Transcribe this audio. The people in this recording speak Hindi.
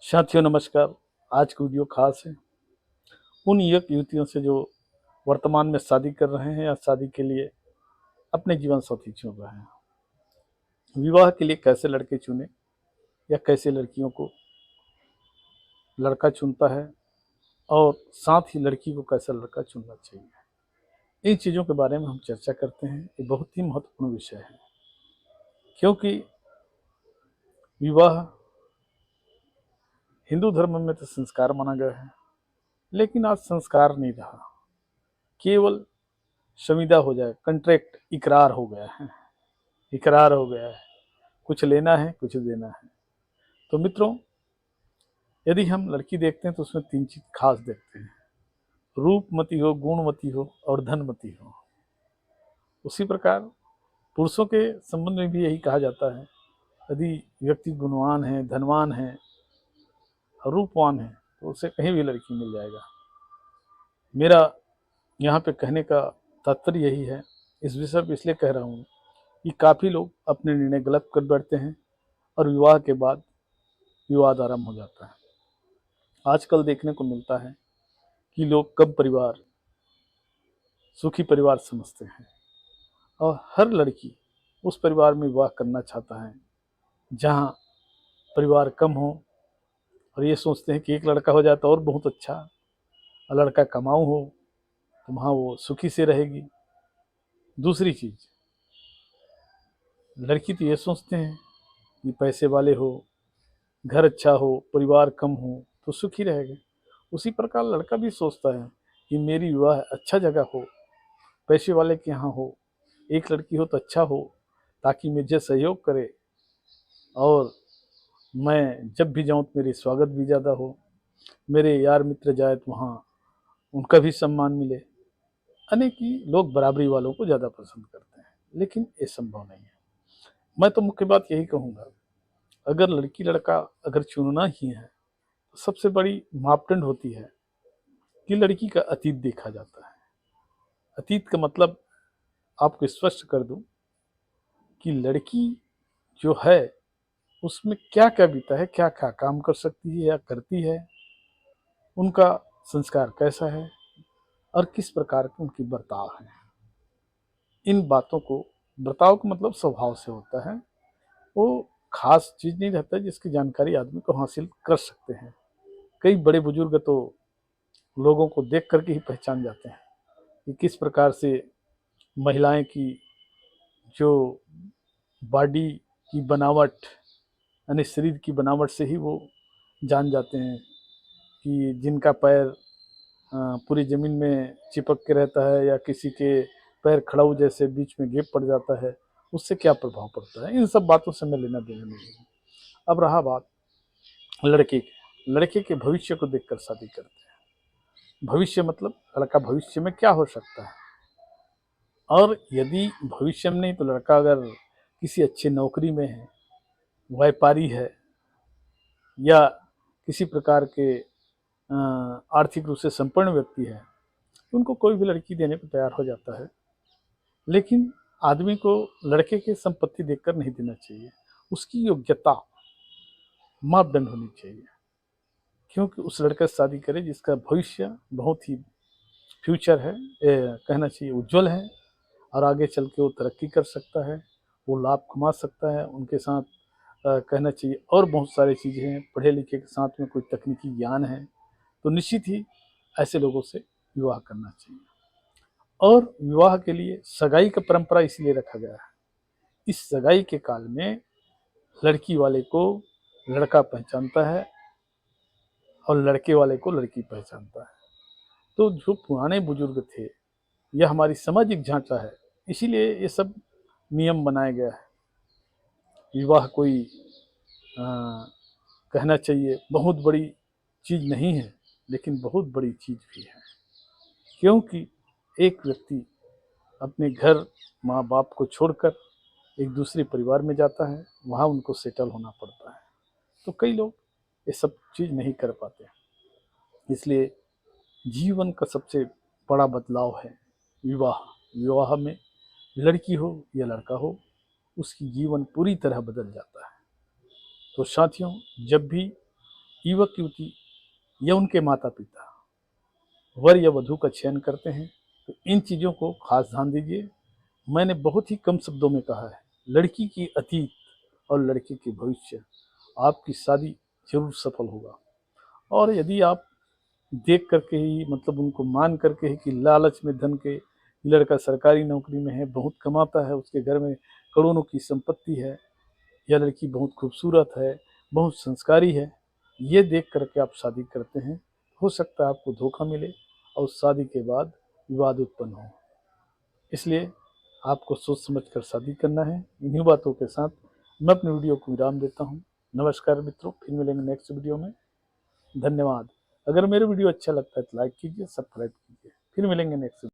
साथियों नमस्कार। आज की वीडियो खास है उन युवक युवतियों से जो वर्तमान में शादी कर रहे हैं या शादी के लिए अपने जीवन साथी चुन रहे हैं। विवाह के लिए कैसे लड़के चुने या कैसे लड़कियों को लड़का चुनता है और साथ ही लड़की को कैसा लड़का चुनना चाहिए, इन चीज़ों के बारे में हम चर्चा करते हैं। ये बहुत ही महत्वपूर्ण विषय है क्योंकि विवाह हिंदू धर्म में तो संस्कार माना गया है, लेकिन आज संस्कार नहीं रहा, केवल संविदा हो जाए, कंट्रैक्ट, इकरार हो गया है। इकरार हो गया है, कुछ लेना है कुछ देना है। तो मित्रों, यदि हम लड़की देखते हैं तो उसमें तीन चीज खास देखते हैं: रूपमती हो, गुणवती हो और धनमती हो। उसी प्रकार पुरुषों के संबंध में भी यही कहा जाता है, यदि व्यक्ति गुणवान है, धनवान है, रूपवान है तो उसे कहीं भी लड़की मिल जाएगा। मेरा यहाँ पे कहने का तात्पर्य यही है, इस विषय पर इसलिए कह रहा हूँ कि काफ़ी लोग अपने निर्णय गलत कर बैठते हैं और विवाह के बाद विवाद आरंभ हो जाता है। आजकल देखने को मिलता है कि लोग कब परिवार सुखी परिवार समझते हैं और हर लड़की उस परिवार में विवाह करना चाहता है जहाँ परिवार कम हो, और ये सोचते हैं कि एक लड़का हो जाता और बहुत अच्छा, और लड़का कमाऊ हो तो वहाँ वो सुखी से रहेगी। दूसरी चीज़, लड़की तो ये सोचते हैं कि पैसे वाले हो, घर अच्छा हो, परिवार कम हो तो सुखी रहेगा। उसी प्रकार लड़का भी सोचता है कि मेरी विवाह अच्छा जगह हो, पैसे वाले के यहाँ हो, एक लड़की हो तो अच्छा हो, ताकि मुझे सहयोग करे और मैं जब भी जाऊँ तो मेरी स्वागत भी ज़्यादा हो, मेरे यार मित्र जाए तो वहाँ उनका भी सम्मान मिले। अनेक ही लोग बराबरी वालों को ज़्यादा पसंद करते हैं, लेकिन ये संभव नहीं है। मैं तो मुख्य बात यही कहूँगा, अगर लड़की लड़का अगर चुनना ही है तो सबसे बड़ी मापदंड होती है कि लड़की का अतीत देखा जाता है। अतीत का मतलब आपको स्पष्ट कर दूं कि लड़की जो है उसमें क्या क्या बीता है, क्या क्या काम कर सकती है या करती है, उनका संस्कार कैसा है और किस प्रकार के उनकी बर्ताव है। इन बातों को, बर्ताव का मतलब स्वभाव से होता है, वो खास चीज़ नहीं रहता जिसकी जानकारी आदमी को हासिल कर सकते हैं। कई बड़े बुजुर्ग तो लोगों को देख करके ही पहचान जाते हैं कि किस प्रकार से महिलाएं की जो बॉडी की बनावट, यानी शरीर की बनावट से ही वो जान जाते हैं कि जिनका पैर पूरी ज़मीन में चिपक के रहता है या किसी के पैर खड़ाऊ जैसे बीच में गैप पड़ जाता है, उससे क्या प्रभाव पड़ता है। इन सब बातों से मैं लेना देना नहीं है। अब रहा बात लड़के के भविष्य को देखकर शादी करते हैं। भविष्य मतलब लड़का भविष्य में क्या हो सकता है, और यदि भविष्य में नहीं तो लड़का अगर किसी अच्छी नौकरी में है, व्यापारी है या किसी प्रकार के आर्थिक रूप से संपन्न व्यक्ति है, उनको कोई भी लड़की देने को तैयार हो जाता है। लेकिन आदमी को लड़के की संपत्ति देखकर नहीं देना चाहिए, उसकी योग्यता मापदंड होनी चाहिए, क्योंकि उस लड़के से शादी करे जिसका भविष्य बहुत ही फ्यूचर है, कहना चाहिए उज्जवल है, और आगे चल के वो तरक्की कर सकता है, वो लाभ कमा सकता है। उनके साथ कहना चाहिए और बहुत सारी चीज़ें हैं, पढ़े लिखे के साथ में कोई तकनीकी ज्ञान है, तो निश्चित ही ऐसे लोगों से विवाह करना चाहिए। और विवाह के लिए सगाई का परंपरा इसलिए रखा गया है, इस सगाई के काल में लड़की वाले को लड़का पहचानता है और लड़के वाले को लड़की पहचानता है। तो जो पुराने बुजुर्ग थे, यह हमारी सामाजिक ढांचा है, इसीलिए ये सब नियम बनाया गया है। विवाह कोई कहना चाहिए बहुत बड़ी चीज़ नहीं है, लेकिन बहुत बड़ी चीज़ भी है, क्योंकि एक व्यक्ति अपने घर माँ बाप को छोड़कर एक दूसरे परिवार में जाता है, वहाँ उनको सेटल होना पड़ता है। तो कई लोग ये सब चीज़ नहीं कर पाते, इसलिए जीवन का सबसे बड़ा बदलाव है विवाह। विवाह में लड़की हो या लड़का हो, उसकी जीवन पूरी तरह बदल जाता है। तो साथियों, जब भी युवक युवती या उनके माता पिता वर या वधू का चयन करते हैं तो इन चीज़ों को खास ध्यान दीजिए। मैंने बहुत ही कम शब्दों में कहा है, लड़की की अतीत और लड़के के भविष्य, आपकी शादी जरूर सफल होगा। और यदि आप देख करके ही मतलब उनको मान करके ही कि लालच में धन के लड़का सरकारी नौकरी में है, बहुत कमाता है, उसके घर में करोड़ों की संपत्ति है, यह लड़की बहुत खूबसूरत है, बहुत संस्कारी है, ये देख करके आप शादी करते हैं, हो सकता है आपको धोखा मिले और शादी के बाद विवाद उत्पन्न हो। इसलिए आपको सोच समझ कर शादी करना है। इन्हीं बातों के साथ मैं अपनी वीडियो को विराम देता हूँ। नमस्कार मित्रों, फिर मिलेंगे नेक्स्ट वीडियो में। धन्यवाद। अगर मेरे वीडियो अच्छा लगता है तो लाइक कीजिए, सब्सक्राइब कीजिए। फिर मिलेंगे नेक्स्ट